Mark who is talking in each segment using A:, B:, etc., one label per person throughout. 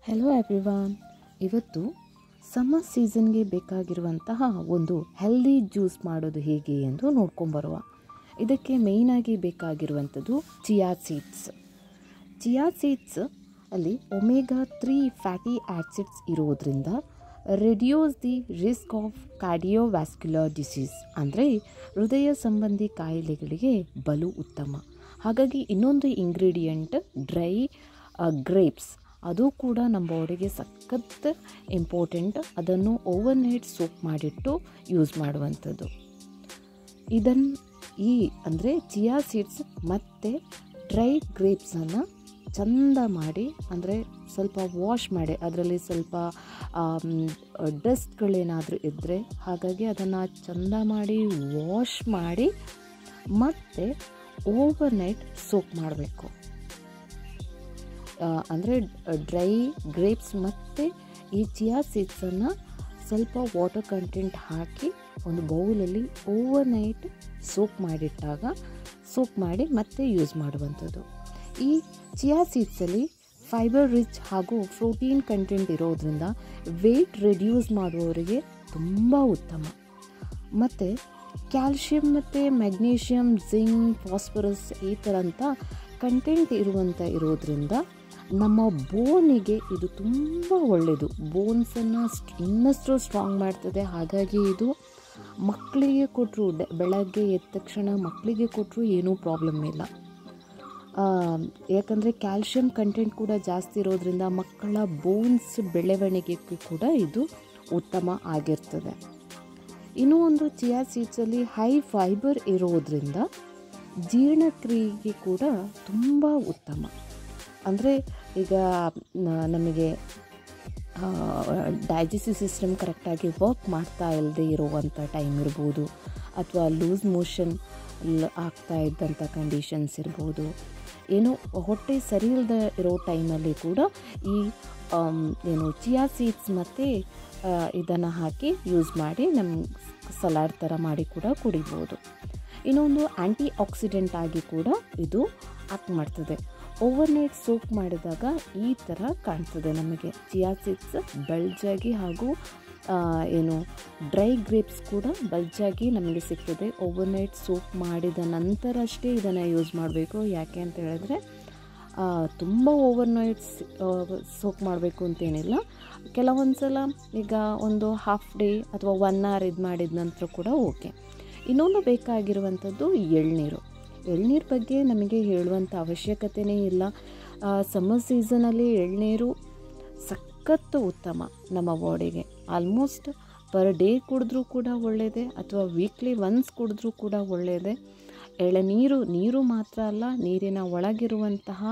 A: Hello everyone. ಇವತ್ತು summer ಸೀಸನ್ಗೆ ಬೇಕಾಗಿರುವಂತಹ ಒಂದು ಹೆಲ್ದಿ ಜ್ಯೂಸ್ ಮಾಡೋದು ಹೇಗೆ ಎಂದು ನೋಡ್ಕೊಂಬರುವ. ಇದಕ್ಕೆ ಮೇಯ್ನಾಗಿ ಬೇಕಾಗಿರುವಂಥದ್ದು ಚಿಯಾ ಸೀಡ್ಸ್. ಚಿಯಾ ಸೀಡ್ಸ್ ಅಲ್ಲಿ ಒಮೆಗಾ 3 ಫ್ಯಾಟಿ ಆ್ಯಸಿಡ್ಸ್ ಇರೋದ್ರಿಂದ reduce the risk of cardiovascular disease, ಅಂದರೆ ಹೃದಯ ಸಂಬಂಧಿ ಕಾಯಿಲೆಗಳಿಗೆ ಬಲು ಉತ್ತಮ. ಹಾಗಾಗಿ ಇನ್ನೊಂದು ಇಂಗ್ರೀಡಿಯೆಂಟ್ ಡ್ರೈ ಗ್ರೇಪ್ಸ್, ಅದು ಕೂಡ ನಮ್ಮ ಬಾಡಿಗೆ ಸಖತ್ ಇಂಪಾರ್ಟೆಂಟ್. ಅದನ್ನು ಓವರ್ನೈಟ್ ಸೋಕ್ ಮಾಡಿಟ್ಟು ಯೂಸ್ ಮಾಡುವಂಥದ್ದು. ಅಂದರೆ ಚಿಯಾ ಸೀಡ್ಸ್ ಮತ್ತು ಡ್ರೈ ಗ್ರೇಪ್ಸನ್ನು ಚಂದ ಮಾಡಿ, ಅಂದರೆ ಸ್ವಲ್ಪ ವಾಶ್ ಮಾಡಿ, ಅದರಲ್ಲಿ ಸ್ವಲ್ಪ ಡಸ್ಟ್ಗಳೇನಾದರೂ ಇದ್ದರೆ ಹಾಗಾಗಿ ಅದನ್ನು ಚಂದ ಮಾಡಿ ವಾಶ್ ಮಾಡಿ ಮತ್ತು ಓವರ್ನೈಟ್ ಸೋಕ್ ಮಾಡಬೇಕು. ಅಂದರೆ ಡ್ರೈ ಗ್ರೇಪ್ಸ್ ಮತ್ತು ಈ ಚಿಯಾ ಸೀಡ್ಸನ್ನು ಸ್ವಲ್ಪ ವಾಟರ್ ಕಂಟೆಂಟ್ ಹಾಕಿ ಒಂದು ಬೌಲಲ್ಲಿ ಓವರ್ನೈಟ್ ಸೋಕ್ ಮಾಡಿ ಮತ್ತೆ ಯೂಸ್ ಮಾಡುವಂಥದ್ದು. ಈ ಚಿಯಾ ಸೀಡ್ಸಲ್ಲಿ ಫೈಬರ್ ರಿಚ್ ಹಾಗೂ ಪ್ರೋಟೀನ್ ಕಂಟೆಂಟ್ ಇರೋದ್ರಿಂದ ವೆಯ್ಟ್ ರೆಡ್ಯೂಸ್ ಮಾಡುವವರಿಗೆ ತುಂಬ ಉತ್ತಮ. ಮತ್ತು ಕ್ಯಾಲ್ಶಿಯಂ ಮತ್ತು ಮ್ಯಾಗ್ನೀಷಿಯಮ್, ಜಿಂಕ್, ಫಾಸ್ಫರಸ್ ಈ ಥರಂಥ ಕಂಟೆಂಟ್ ಇರೋದ್ರಿಂದ ನಮ್ಮ ಬೋನಿಗೆ ಇದು ತುಂಬ ಒಳ್ಳೆಯದು. ಬೋನ್ಸನ್ನು ಇನ್ನಷ್ಟು ಸ್ಟ್ರಾಂಗ್ ಮಾಡ್ತದೆ. ಹಾಗಾಗಿ ಇದು ಮಕ್ಕಳಿಗೆ ಕೊಟ್ಟರು, ಬೆಳಗ್ಗೆ ಎದ್ದ ತಕ್ಷಣ ಮಕ್ಕಳಿಗೆ ಕೊಟ್ಟರು ಏನೂ ಪ್ರಾಬ್ಲಮ್ ಇಲ್ಲ. ಯಾಕಂದರೆ ಕ್ಯಾಲ್ಶಿಯಂ ಕಂಟೆಂಟ್ ಕೂಡ ಜಾಸ್ತಿ ಇರೋದ್ರಿಂದ ಮಕ್ಕಳ ಬೋನ್ಸ್ ಬೆಳವಣಿಗೆಗೆ ಕೂಡ ಇದು ಉತ್ತಮ ಆಗಿರ್ತದೆ. ಇನ್ನೂ ಒಂದು ಚಿಯಾ ಸೀಡ್ಸಲ್ಲಿ ಹೈ ಫೈಬರ್ ಇರೋದ್ರಿಂದ ಜೀರ್ಣಕ್ರಿಯೆಗೆ ಕೂಡ ತುಂಬ ಉತ್ತಮ. ಅಂದರೆ ಈಗ ನಮಗೆ ಡೈಜೆಸ್ಟಿವ್ ಸಿಸ್ಟಮ್ ಕರೆಕ್ಟಾಗಿ ವರ್ಕ್ ಮಾಡ್ತಾ ಇಲ್ಲದೆ ಇರುವಂಥ ಟೈಮ್ ಇರ್ಬೋದು, ಅಥವಾ ಲೂಸ್ ಮೋಷನ್ ಆಗ್ತಾ ಇದ್ದಂಥ ಕಂಡೀಷನ್ಸ್ ಇರ್ಬೋದು, ಏನು ಹೊಟ್ಟೆ ಸರಿ ಇಲ್ಲದೆ ಇರೋ ಟೈಮಲ್ಲಿ ಕೂಡ ಈ ಚಿಯಾ ಸೀಡ್ಸ್ ಮತ್ತು ಇದನ್ನು ಹಾಕಿ ಯೂಸ್ ಮಾಡಿ ನಮ್ಮ ಸಲಾಡ್ ಥರ ಮಾಡಿ ಕೂಡ ಕುಡಿಬೋದು. ಇನ್ನೊಂದು ಆ್ಯಂಟಿ ಆಕ್ಸಿಡೆಂಟ್ ಆಗಿ ಕೂಡ ಇದು ಆ್ಯಕ್ಟ್ ಮಾಡ್ತದೆ. ಓವರ್ನೈಟ್ ಸೋಕ್ ಮಾಡಿದಾಗ ಈ ಥರ ಕಾಣ್ತದೆ ನಮಗೆ. ಚಿಯಾ ಸೀಡ್ಸ್ ಬಲ್ಜಾಗಿ ಹಾಗೂ ಡ್ರೈ ಗ್ರೇಪ್ಸ್ ಕೂಡ ಬಲ್ಜಾಗಿ ನಮಗೆ ಸಿಗ್ತದೆ. ಓವರ್ನೈಟ್ ಸೋಕ್ ಮಾಡಿದ ನಂತರ ಅಷ್ಟೇ ಇದನ್ನು ಯೂಸ್ ಮಾಡಬೇಕು. ಯಾಕೆ ಅಂತ ಹೇಳಿದ್ರೆ ತುಂಬ ಓವರ್ನೈಟ್ ಸೋಕ್ ಮಾಡಬೇಕು ಅಂತೇನಿಲ್ಲ. ಕೆಲವೊಂದು ಸಲ ಈಗ ಒಂದು ಹಾಫ್ ಡೇ ಅಥವಾ 1 hour ಇದು ಮಾಡಿದ ನಂತರ ಕೂಡ ಓಕೆ. ಇನ್ನೊಂದು ಬೇಕಾಗಿರುವಂಥದ್ದು ಎಳ್ನೀರು ಬಗ್ಗೆ ನಮಗೆ ಹೇಳುವಂಥ ಅವಶ್ಯಕತೆಯೇ ಇಲ್ಲ. ಸಮ್ಮರ್ ಸೀಸನಲ್ಲಿ ಎಳ್ನೀರು ಸಖತ್ತು ಉತ್ತಮ ನಮ್ಮ ಬಾಡಿಗೆ. ಆಲ್ಮೋಸ್ಟ್ ಪರ್ ಡೇ ಕುಡಿದ್ರೂ ಕೂಡ ಒಳ್ಳೆಯದೇ, ಅಥವಾ ವೀಕ್ಲಿ ಒನ್ಸ್ ಕುಡಿದ್ರೂ ಕೂಡ ಒಳ್ಳೆಯದೇ. ನೀರು ಮಾತ್ರ ಅಲ್ಲ, ನೀರಿನ ಒಳಗಿರುವಂತಹ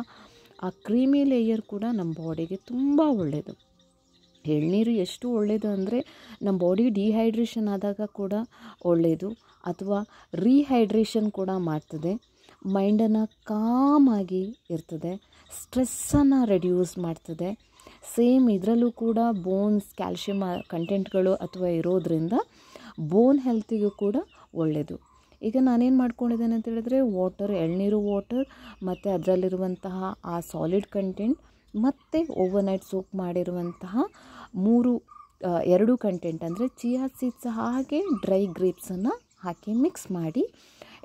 A: ಆ ಕ್ರೀಮಿ ಲೇಯರ್ ಕೂಡ ನಮ್ಮ ಬಾಡಿಗೆ ತುಂಬ ಒಳ್ಳೆಯದು. ಎಳ್ನೀರು ಎಷ್ಟು ಒಳ್ಳೆಯದು ಅಂದರೆ ನಮ್ಮ ಬಾಡಿ ಡಿಹೈಡ್ರೇಷನ್ ಆದಾಗ ಕೂಡ ಒಳ್ಳೆಯದು, ಅಥವಾ ರೀಹೈಡ್ರೇಷನ್ ಕೂಡ ಮಾಡ್ತದೆ. ಮೈಂಡನ್ನು ಕಾಮಾಗಿ ಇರ್ತದೆ, ಸ್ಟ್ರೆಸ್ಸನ್ನು ರೆಡ್ಯೂಸ್ ಮಾಡ್ತದೆ. ಸೇಮ್ ಇದರಲ್ಲೂ ಕೂಡ ಬೋನ್ಸ್, ಕ್ಯಾಲ್ಶಿಯಂ ಕಂಟೆಂಟ್ಗಳು ಅಥವಾ ಇರೋದ್ರಿಂದ ಬೋನ್ ಹೆಲ್ತಿಗೂ ಕೂಡ ಒಳ್ಳೆಯದು. ಈಗ ನಾನೇನು ಮಾಡ್ಕೊಂಡಿದ್ದೇನೆ ಅಂತ ಹೇಳಿದ್ರೆ, ಎಳ್ನೀರು ವಾಟರ್ ಮತ್ತು ಅದರಲ್ಲಿರುವಂತಹ ಆ ಸಾಲಿಡ್ ಕಂಟೆಂಟ್ ಮತ್ತು ಓವರ್ನೈಟ್ ಸೋಕ್ ಮಾಡಿರುವಂತಹ 2 ಕಂಟೆಂಟ್, ಅಂದರೆ ಚಿಯಾ ಸೀಡ್ಸ್ ಹಾಗೆ ಡ್ರೈ ಗ್ರೇಪ್ಸನ್ನು ಹಾಕಿ ಮಿಕ್ಸ್ ಮಾಡಿ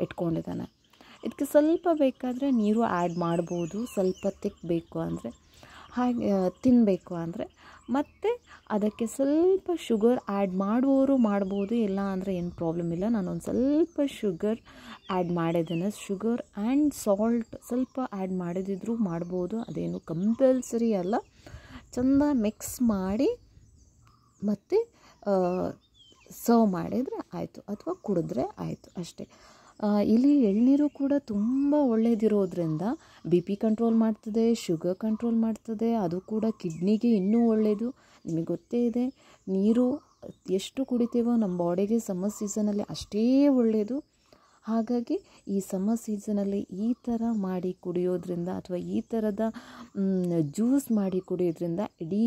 A: ಇಟ್ಕೊಂಡಿದ್ದಾನೆ. ಇದಕ್ಕೆ ಸ್ವಲ್ಪ ಬೇಕಾದರೆ ನೀರು ಆ್ಯಡ್ ಮಾಡ್ಬೋದು, ಸ್ವಲ್ಪ ತಿಕ್ಕಬೇಕು ಅಂದರೆ, ಹಾಗೆ ತಿನ್ನಬೇಕು ಅಂದರೆ. ಮತ್ತು ಅದಕ್ಕೆ ಸ್ವಲ್ಪ ಶುಗರ್ ಆ್ಯಡ್ ಮಾಡುವವರು ಮಾಡ್ಬೋದು, ಇಲ್ಲ ಅಂದರೆ ಏನು ಪ್ರಾಬ್ಲಮ್ ಇಲ್ಲ. ನಾನೊಂದು ಸ್ವಲ್ಪ ಶುಗರ್ ಆ್ಯಡ್ ಮಾಡಿದ್ದೇನೆ. ಶುಗರ್ ಆ್ಯಂಡ್ ಸಾಲ್ಟ್ ಸ್ವಲ್ಪ ಆ್ಯಡ್ ಮಾಡಿದಿದ್ರೂ ಮಾಡ್ಬೋದು, ಅದೇನು ಕಂಪಲ್ಸರಿ ಅಲ್ಲ. ಚೆಂದ ಮಿಕ್ಸ್ ಮಾಡಿ ಮತ್ತು ಸರ್ವ್ ಮಾಡಿದರೆ ಆಯಿತು, ಅಥವಾ ಕುಡಿದ್ರೆ ಆಯಿತು ಅಷ್ಟೇ. ಇಲ್ಲಿ ಎಳ್ನೀರು ಕೂಡ ತುಂಬ ಒಳ್ಳೆಯದಿರೋದ್ರಿಂದ BP ಕಂಟ್ರೋಲ್ ಮಾಡ್ತದೆ, ಶುಗರ್ ಕಂಟ್ರೋಲ್ ಮಾಡ್ತದೆ. ಅದು ಕೂಡ ಕಿಡ್ನಿಗೆ ಇನ್ನೂ ಒಳ್ಳೆಯದು. ನಿಮಗೆ ಗೊತ್ತೇ ಇದೆ, ನೀರು ಎಷ್ಟು ಕುಡಿತೀವೋ ನಮ್ಮ ಬಾಡಿಗೆ ಸಮ್ಮರ್ ಸೀಸನಲ್ಲಿ ಅಷ್ಟೇ ಒಳ್ಳೆಯದು. ಹಾಗಾಗಿ ಈ ಸಮ್ಮರ್ ಸೀಸನಲ್ಲಿ ಈ ಥರ ಮಾಡಿ ಕುಡಿಯೋದ್ರಿಂದ, ಅಥವಾ ಈ ಥರದ ಜ್ಯೂಸ್ ಮಾಡಿ ಕುಡಿಯೋದ್ರಿಂದ ಇಡೀ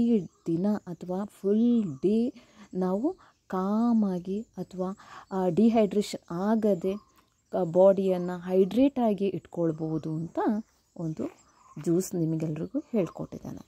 A: ದಿನ ಅಥವಾ ಫುಲ್ ಡೇ ನಾವು ಕಾಮಾಗಿ, ಅಥವಾ ಡಿಹೈಡ್ರೇಷನ್ ಆಗದೆ ಬಾಡಿಯನ್ನು ಹೈಡ್ರೇಟಾಗಿ ಇಟ್ಕೊಳ್ಬೋದು ಅಂತ ಒಂದು ಜ್ಯೂಸ್ ನಿಮಗೆಲ್ರಿಗೂ ಹೇಳ್ಕೊಟ್ಟಿದ್ದಾನೆ.